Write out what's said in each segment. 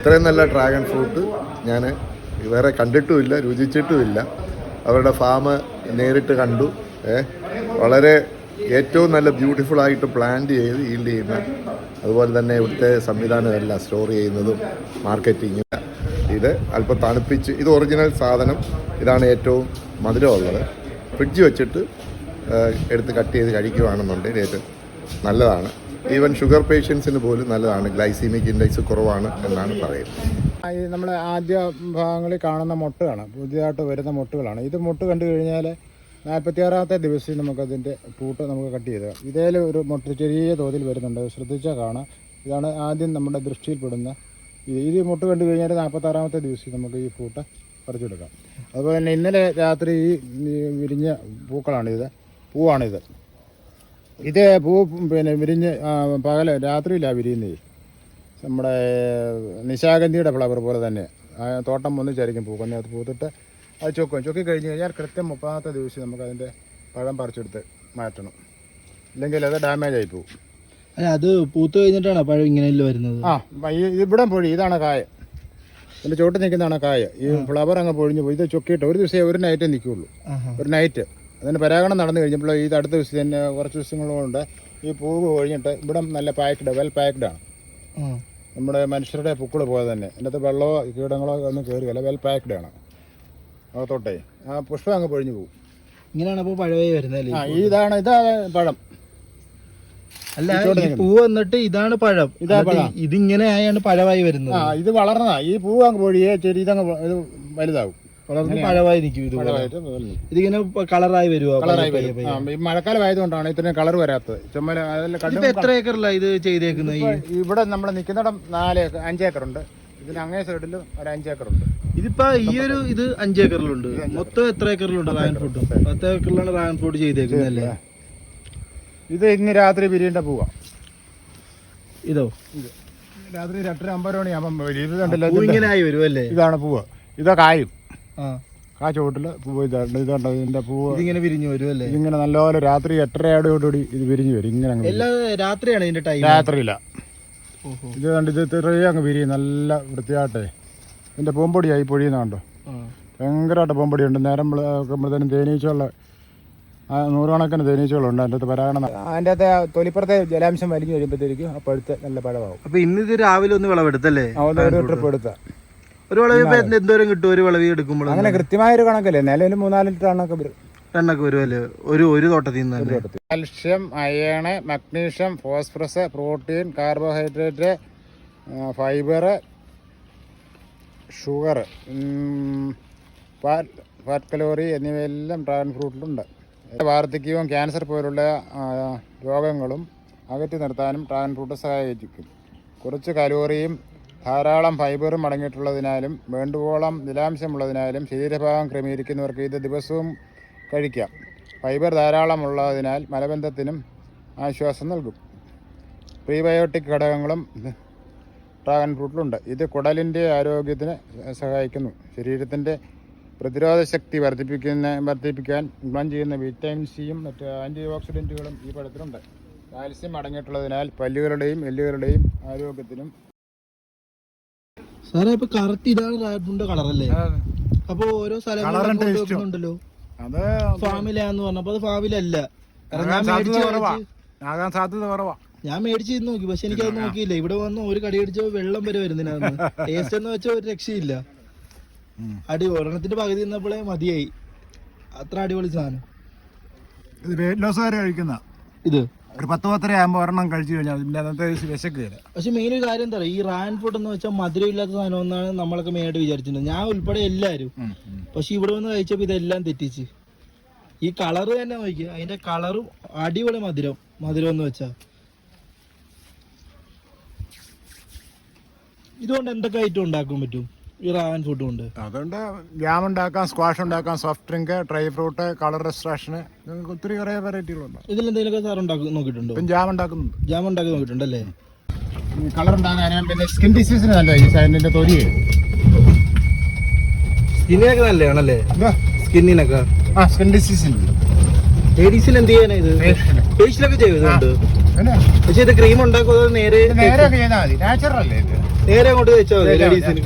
ഇത്രയും നല്ല dragon fruit ഞാൻ വേറെ കണ്ടിട്ടുമില്ല, രുചിച്ചിട്ടുമില്ല. അവരുടെ ഫാം നേരിട്ട് കണ്ടു. വളരെ ഏറ്റവും നല്ല ബ്യൂട്ടിഫുള്ളായിട്ട് പ്ലാന്റ് ചെയ്ത് ഈൽഡ് ചെയ്യുന്ന, അതുപോലെ തന്നെ ഇവിടുത്തെ സംവിധാനമെല്ലാം സ്റ്റോർ ചെയ്യുന്നതും മാർക്കറ്റിങ്. ഇത് അല്പം തണുപ്പിച്ച്, ഇത് ഒറിജിനൽ സാധനം. ഇതാണ് ഏറ്റവും മധുരമുള്ളത്. ഫ്രിഡ്ജ് വെച്ചിട്ട് എടുത്ത് കട്ട് ചെയ്ത് കഴിക്കുകയാണെന്നുണ്ടെങ്കിൽ ഏറ്റവും നല്ലതാണ്. ഈവൻ ഷുഗർ പേഷ്യൻസിന് പോലും നല്ലതാണ്. ഗ്ലൈസീമിക് ഇൻഡെക്സ് കുറവാണ് എന്നാണ് പറയുന്നത്. നമ്മൾ ആദ്യ ഭാഗങ്ങളിൽ കാണുന്ന മുട്ടകളാണ്, പുതിയതായിട്ട് വരുന്ന മുട്ടുകളാണ്. ഇത് മുട്ട് കണ്ടു കഴിഞ്ഞാൽ 46ാമത്തെ ദിവസം നമുക്കതിൻ്റെ ഫ്രൂട്ട് നമുക്ക് കട്ട് ചെയ്ത് ഇതേൽ ഒരു മുട്ട ചെറിയ തോതിൽ വരുന്നുണ്ട്. ശ്രദ്ധിച്ചാൽ കാണാം. ഇതാണ് ആദ്യം നമ്മുടെ ദൃഷ്ടിയിൽപ്പെടുന്ന ഇത് മുട്ട് കണ്ടു കഴിഞ്ഞാൽ 46ാമത്തെ ദിവസം നമുക്ക് ഈ ഫ്രൂട്ട് പറിച്ചെടുക്കാം. അതുപോലെ തന്നെ ഇന്നലെ രാത്രി ഈ വിരിഞ്ഞ പൂക്കളാണിത്, പൂവാണിത്. ഇത് പൂ വിരിഞ്ഞ് രാത്രിയിലാണ് വിരിയുന്നത്. നമ്മുടെ നിശാഗന്ധിയുടെ ഫ്ലവർ പോലെ തന്നെ തോട്ടം ഒന്നിച്ചായിരിക്കും പൂക്കുന്നത്. അത് പൂത്തിട്ട് അത് ചൊക്കി കഴിഞ്ഞ് കഴിഞ്ഞാൽ കൃത്യം 30ാമത്തെ ദിവസം നമുക്ക് അതിൻ്റെ പഴം പറിച്ചെടുത്ത് മാറ്റണം, ഇല്ലെങ്കിൽ അത് ഡാമേജ് ആയി പോകും. അത് പൂത്ത് കഴിഞ്ഞിട്ടാണ് പഴം ഇങ്ങനെ വരുന്നത്. ഇവിടെ പൊഴി, ഇതാണ് കായ. ഇതിൻ്റെ ചോട്ട് നിൽക്കുന്നതാണ് കായ. ഈ ഫ്ലവർ അങ്ങ് പൊഴിഞ്ഞു പോയി. ഇത് ചൊക്കിയിട്ട് ഒരു ദിവസം ഒരു നൈറ്റേ നിൽക്കുകയുള്ളൂ, ഒരു നൈറ്റ്. അതിന് പരാഗണം നടന്നു കഴിഞ്ഞപ്പോൾ ഇത് അടുത്ത ദിവസം തന്നെ കുറച്ച് ദിവസങ്ങളുകൊണ്ട് ഈ പൂവ് കഴിഞ്ഞിട്ട് ഇവിടെ നല്ല പാക്ക്ഡ്, വെൽ പാക്ക്ഡാണ്. നമ്മുടെ മനുഷ്യരുടെ പൂക്കൾ പോലെ തന്നെ അതിൻ്റെ അകത്ത് വെള്ളമോ കീടങ്ങളോ ഒന്നും കയറുകയല്ല, വെൽ പാക്ക്ഡ് ആണ്. അകത്തോട്ടെ ആ പുഷ്പം അങ്ങ് പൊഴിഞ്ഞു പോകും. ഇങ്ങനെയാണ് അപ്പോൾ പഴമായി വരുന്നത്. ഇതാണ് പഴം. അല്ല, പൂ വന്നിട്ട് ഇതാണ് പഴം. ഇതിങ്ങനെ ആയാണ് പഴമായി വരുന്നത്. ഇത് വളർന്നതാ. ഈ പൂവ് അങ്ങ് പൊഴിയേ ചെറിയ ഇതങ്ങ് ഇത് വലുതാവും, വളർന്ന് പഴമായി നിൽക്കും. ഇതിങ്ങനെ കളറായി വരുമോ? ഈ മഴക്കാലം ആയതുകൊണ്ടാണ് ഇത്രയും കളർ വരാത്തത്. ചുമല എത്ര ഏക്കറിലാണ് ഇത് ചെയ്തേക്കുന്നത്? ഇവിടെ നമ്മൾ നിൽക്കുന്നിടം 5 ഏക്കറുണ്ട്. ഇതിന് അങ്ങേ സൈഡിലും ഒരു 5 ഏക്കറുണ്ട്. ഇതിപ്പോ ഈ ഒരു ഇത് 5 ഏക്കറിലുണ്ട്. മൊത്തം എത്ര ഏക്കറിലുണ്ട് ഡ്രാഗൺ ഫ്രൂട്ട്? 10 ഏക്കറിലാണ് ഡ്രാഗൺ ഫ്രൂട്ട് ചെയ്തേക്കുന്നല്ലേ? ഇത് ഇന്ന് രാത്രി വിരിയേണ്ട പോവാ. ഇതോ രാത്രി 8:50 മണിയാകുമ്പോൾ ഇങ്ങനെ ആയി വരും അല്ലേ? ഇതാണ് പൂവ്. ഇതാ കായും. ആ ചുവട്ടില് പൂവ് ഇതുണ്ട്. ഇതിന്റെ പൂവ് ഇതിങ്ങനെ വിരിഞ്ഞു വരും അല്ലേ? ഇതിങ്ങനെ നല്ലപോലെ രാത്രി 8:30 ഇത് വിരിഞ്ഞു വരും. ഇങ്ങനെ രാത്രിയാണ് ഇതിന്റെ ടൈം? രാത്രിയില്ല. ഇത് കണ്ട് ഇത് ചെറിയ അങ്ങ് വിരിയും നല്ല വൃത്തിയായിട്ടെ. ഇതിന്റെ പൂമ്പൊടിയായി പൊഴിയുന്നുണ്ടോ? ഭയങ്കരമായിട്ട് പൂമ്പൊടിയുണ്ട്. നേരം നമ്മളതിനും തേനീച്ചയുള്ള 100 കണക്കിന് തേനീച്ചകളുണ്ട്. അതിൻ്റെ അകത്ത് പരാഗണം. അതിൻ്റെ അകത്ത് തൊലിപ്പുറത്തെ ജലാംശം വലിഞ്ഞു വരുമ്പോഴത്തേക്കും ആ പഴുത്ത് നല്ല പഴമാവും. അപ്പൊ ഇന്ന് ഇത് രാവിലെ ഒന്ന് വിളവെടുത്തല്ലേ? ഒരു ട്രിപ്പ് എടുത്ത ഒരു വിളവ് എന്തോരം കിട്ടും? ഒരു വിളവ് എടുക്കുമ്പോൾ അങ്ങനെ കൃത്യമായൊരു കണക്കല്ലേ, നിലവിൽ 3-4 ടണ്ണൊക്കെ വരും. ടണ്ണൊക്കെ വരുമല്ലേ ഒരു തോട്ടത്തിൽ നിന്ന്? Calcium, iron, magnesium, phosphorus, protein, carbohydrate, fibre, sugar, fat calorie എന്നിവയെല്ലാം ഡ്രാഗൺ ഫ്രൂട്ടിലുണ്ട്. വാർദ്ധക്യവും ക്യാൻസർ പോലുള്ള രോഗങ്ങളും അകറ്റി നിർത്താനും ഡ്രാഗൺ ഫ്രൂട്ട് സഹായിക്കും. കുറച്ച് കലോറിയും ധാരാളം ഫൈബറും അടങ്ങിയിട്ടുള്ളതിനാലും വേണ്ടുവോളം ജലാംശമുള്ളതിനാലും ശരീരഭാഗം ക്രമീകരിക്കുന്നവർക്ക് ഇത് ദിവസവും കഴിക്കാം. ഫൈബർ ധാരാളമുള്ളതിനാൽ മലബന്ധത്തിനും ആശ്വാസം നൽകും. പ്രീബയോട്ടിക് ഘടകങ്ങളും ഡ്രാഗൺ ഫ്രൂട്ടിലുണ്ട്. ഇത് കുടലിൻ്റെ ആരോഗ്യത്തിന് സഹായിക്കുന്നു. ശരീരത്തിൻ്റെ പ്രതിരോധ ശക്തി വർദ്ധിപ്പിക്കാൻ ഗുണം ചെയ്യുന്ന വിറ്റാമിൻ സിയും മറ്റ് ആൻറ്റി ഓക്സിഡൻറ്റുകളും ഈ പഴത്തിലുണ്ട്. കാൽസ്യം അടങ്ങിയിട്ടുള്ളതിനാൽ പല്ലുകളുടെയും എല്ലുകളുടെയും ആരോഗ്യത്തിനും. സാറേ, ഇപ്പൊ കറക്റ്റ് ഇതാണ് ഡ്രാഗൺ ഫ്രൂട്ടിന്റെ കളറല്ലേ? അപ്പൊ ഓരോ സ്ഥലങ്ങളുണ്ടല്ലോ. അത് ഫാമിലാന്ന് പറഞ്ഞപ്പോ അത് ഫാമിലല്ല. ആകാൻ സാധ്യത കുറവാ. ഞാൻ മേടിച്ച് നോക്കി, പക്ഷെ എനിക്കത് നോക്കിയില്ല. ഇവിടെ വന്ന് ഒരു കടി അടിച്ചോ വെള്ളം വരെ വരുന്നതിനാണ്. ടേസ്റ്റ് എന്ന് വെച്ചാൽ ഒരു രക്ഷയില്ല. ഒരെണ്ണത്തിന്റെ പകുതി നിന്നപ്പോഴേ മതിയായി. അത്ര അടിപൊളി സാധനം. ഇത് വെയിറ്റ് ലോസ് വരെ കഴിക്കുന്ന ഇത് ഒരു 10-10 ആകുമ്പോൾ ഒരെണ്ണം കഴിച്ചു കഴിഞ്ഞാൽ അന്നത്തെ വിശക്കില്ല. പക്ഷെ മെയിൻ ഒരു കാര്യം എന്താ പറയുക, ഈ ഡ്രാഗൺ ഫ്രൂട്ട് എന്ന് വെച്ചാൽ മധുരം ഇല്ലാത്ത സാധനം എന്നാണ് നമ്മളൊക്കെ മെയിനായിട്ട് വിചാരിച്ചിട്ടുണ്ട്, ഞാൻ ഉൾപ്പെടെ എല്ലാവരും. പക്ഷെ ഇവിടെ വന്ന് കഴിച്ചപ്പോൾ ഇതെല്ലാം തെറ്റിച്ച്. ഈ കളറ് തന്നെ നോക്കിയ അതിന്റെ കളറും അടിപൊളി മധുരം എന്ന് വെച്ചാ. ഇതുകൊണ്ട് എന്തൊക്കെ ഐറ്റം ഉണ്ടാക്കാൻ പറ്റും ഈ ഡ്രാഗൺ ഫ്രൂട്ട് കൊണ്ട്? അതുകൊണ്ട് ജാം ഉണ്ടാക്കാം, സ്ക്വാഷ് ഉണ്ടാക്കാം, soft drink, dry fruit, colour റെസ്ട്രാക്ഷന്, ഒത്തിരി കുറേ വെറൈറ്റികളുണ്ട്. ഇതിലെന്തെങ്കിലുമൊക്കെ സാർ ഉണ്ടാക്കി നോക്കിയിട്ടുണ്ടോ? ജാം ഉണ്ടാക്കുന്നുണ്ട്. ജാം ഉണ്ടാക്കി നോക്കിയിട്ടുണ്ടല്ലേ? കളർ ഉണ്ടാകാൻ പിന്നെ സ്കിൻ ഡിസീസിന് നല്ല അതിന്റെ തൊലി സ്കിന്നിനൊക്കെ നല്ലതാണല്ലേ? സ്കിന്നിനൊക്കെ സ്കിൻ ഡിസീസിന് ലേഡീസിന് എന്ത് ചെയ്യാനാ ഇത്? ഫേഷ്യലൊക്കെ ചെയ്യുന്നുണ്ട്. പക്ഷെ ഇത് ക്രീം ഉണ്ടാക്കുന്നത് നേരെ ചെയ്താൽ മതി. നാച്ചുറൽ അല്ലേ ഇത്? നേരെ അങ്ങോട്ട് വെച്ചാൽ മതി ലേഡീസിന്.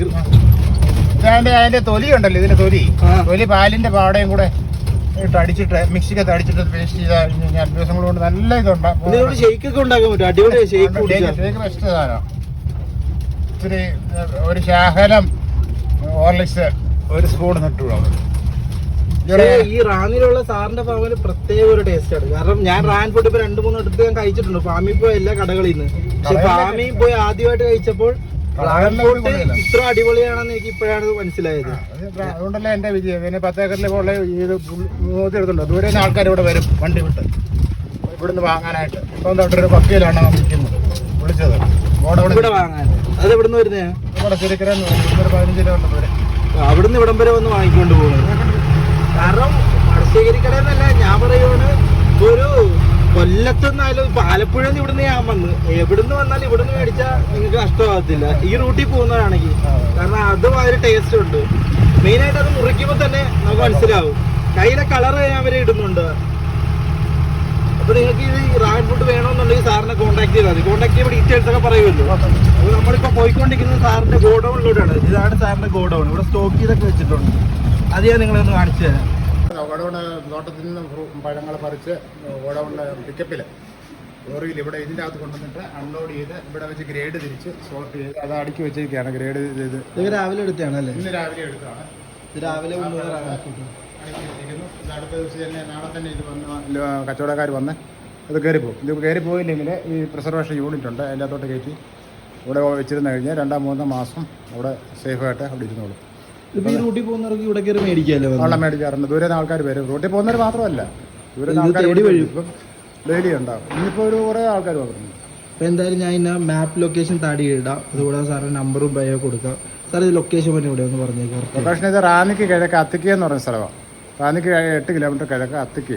അതിന്റെ തൊലി ഉണ്ടല്ലോ, ഇതിന്റെ തൊലി ആ. തൊലി പാലിന്റെ പാടയും കൂടെ ഇട്ട് അടിച്ചിട്ട് മിക്സിക്കകത്ത് അടിച്ചിട്ട് പേസ്റ്റ് ചെയ്താൽ കഴിഞ്ഞാൽ ദിവസങ്ങൾ കൊണ്ട് നല്ല ഇതുണ്ടാകും. ഇതിനോട് ഷെയ്ക്ക് ഒക്കെ ഉണ്ടാക്കാൻ പറ്റും. അടിപൊളി ഷെയ്ക്ക് കുടിച്ചാൽ ബെസ്റ്റ് സാധനം. ഇത്തിരി ഒരു ശാകലം ഹോർലിക്സ് ഒരു സ്പൂൺ നിട്ടുള്ളൂ. ഈ റാന്നിലുള്ള സാറിന്റെ ഫാമിന് പ്രത്യേക ഒരു ടേസ്റ്റ് ആണ്. കാരണം ഞാൻ റാൻ ഫുഡ് ഇപ്പൊ 2-3 അടുത്ത് ഞാൻ കഴിച്ചിട്ടുണ്ട് ഫാമിൽ പോയി എല്ലാ കടകളിൽ നിന്ന്. പക്ഷെ ഫാമിൽ പോയി ആദ്യമായിട്ട് കഴിച്ചപ്പോൾ റാൻ ഫുഡ് ഇത്ര അടിപൊളിയാണെന്ന് എനിക്ക് ഇപ്പോഴാണ് മനസ്സിലായത്. അതുകൊണ്ടല്ലേ എന്റെ വിജയം. പിന്നെ 10 ഏക്കറിൽ പോലെ ഇത് നോക്കി എടുത്തുണ്ട്. ദൂരെ നിന്ന് ആൾക്കാർ ഇവിടെ വരും വണ്ടി വിട്ട് ഇവിടുന്ന് വാങ്ങാനായിട്ട്. ഇപ്പം തൊട്ടൊരു 10 കിലോയാണ് വിൽക്കുന്നത് വിളിച്ചത് ഇവിടെ വാങ്ങാൻ. അത് എവിടുന്ന് വരുന്നേ? ഇവിടെ തിരുക്കര 15 കിലോമീറ്റർ ദൂരെ. അവിടുന്ന് ഇവിടം വരെ വന്ന് വാങ്ങിക്കൊണ്ട് പോകുന്നത്. കാരണം മടശ്ശേരിക്കടന്നല്ല, ഞാൻ പറയുവാണ് ഒരു കൊല്ലത്തുനിന്നായാലും ഇപ്പൊ ആലപ്പുഴ ഇവിടുന്ന് ഞാൻ വന്ന് എവിടുന്ന് വന്നാലും ഇവിടുന്ന് മേടിച്ചാൽ നിങ്ങൾക്ക് നഷ്ടമാകത്തില്ല ഈ റൂട്ടിൽ പോകുന്നവരാണെങ്കിൽ. കാരണം അതും ആ ഒരു ടേസ്റ്റ് ഉണ്ട്. മെയിനായിട്ട് അത് മുറിക്കുമ്പോൾ തന്നെ നമുക്ക് മനസ്സിലാവും. കയ്യിലെ കളർ അവരെ ഇടുന്നുണ്ട്. അപ്പൊ നിങ്ങൾക്ക് ഇത് റാൻ ഫുഡ് വേണമെന്നുണ്ടെങ്കിൽ സാറിനെ കോൺടാക്ട് ചെയ്താൽ മതി. കോൺടാക്ട് ചെയ്യുമ്പോൾ ഡീറ്റെയിൽസ് ഒക്കെ പറയുമല്ലോ. അപ്പോൾ നമ്മളിപ്പോൾ പോയിക്കൊണ്ടിരിക്കുന്നത് സാറിന്റെ ഗോഡൌണിലൂടെയാണ്. ഇതാണ് സാറിന്റെ ഗോഡൌൺ. ഇവിടെ സ്റ്റോക്ക് ചെയ്തൊക്കെ വെച്ചിട്ടുണ്ട്. അത് ഞാൻ നിങ്ങളെ ഒന്ന് കാണിച്ചു തരാം. ഗോഡൗണ് തോട്ടത്തിൽ നിന്ന് പഴങ്ങൾ പറിച്ച് ഗോഡൗണിലെ പിക്കപ്പിൽ ലോറിയിൽ ഇവിടെ ഇതിൻ്റെ അകത്ത് കൊണ്ടുവന്നിട്ട് അൺലോഡ് ചെയ്ത് ഇവിടെ വെച്ച് ഗ്രേഡ് തിരിച്ച് സോർട്ട് ചെയ്ത് അത് അടുക്കി വെച്ചിരിക്കുകയാണ്. ഗ്രേഡ് ചെയ്ത് ഇത് രാവിലെ എടുത്താണല്ലേ? ഇന്ന് രാവിലെ എടുത്തതാണ്. ഇത് രാവിലെ അടുക്കി വെച്ചിരിക്കുന്നു. ഇത് അടുത്ത ദിവസം തന്നെ നാളെ തന്നെ ഇത് വന്ന് കച്ചവടക്കാർ വന്ന് ഇത് കയറിപ്പോകും. ഇത് കയറിപ്പോയില്ലെങ്കിൽ ഈ പ്രിസർവേഷൻ യൂണിറ്റ് ഉണ്ട്, അതിൻ്റെ അകത്തോട്ട് കയറ്റി ഇവിടെ വെച്ചിരുന്ന് കഴിഞ്ഞാൽ 2-3 മാസം അവിടെ സേഫായിട്ട് അവിടെ ഇരുന്നോളും. ഇപ്പൊ ഈ റൂട്ടിൽ പോകുന്നവർക്ക് ഇവിടെ കയറി മേടിക്കാമല്ലോ. വെള്ളം മേടിക്കാറുണ്ട്. ദൂരെ നിന്ന് ആൾക്കാർ വരും. റോട്ടിൽ പോകുന്നവർ മാത്രമല്ല, ദൂരെ നിന്ന് ആൾക്കാർ ഇപ്പം ഡെയിലി ഉണ്ടാവും. ഇന്നിപ്പോൾ ഒരു കുറേ ആൾക്കാർ വന്നിട്ടുണ്ട്. അപ്പോൾ എന്തായാലും ഞാൻ ഇന്ന മാപ്പ് ലൊക്കേഷൻ താടി ഇടാം. അതുകൂടാതെ സാറിന് നമ്പറും ബയോ കൊടുക്കാം. സാർ ഇത് ലൊക്കേഷൻ തന്നെ ഇവിടെ ഒന്ന് പറഞ്ഞേക്കാം. ലൊക്കേഷൻ ഇത് റാന്നിക്ക് കിഴക്ക് അത്തിക്ക എന്ന് പറയുന്ന സ്ഥലമാണ്. റാന്നിക്ക് 8 കിലോമീറ്റർ കിഴക്ക് അത്തിക്ക.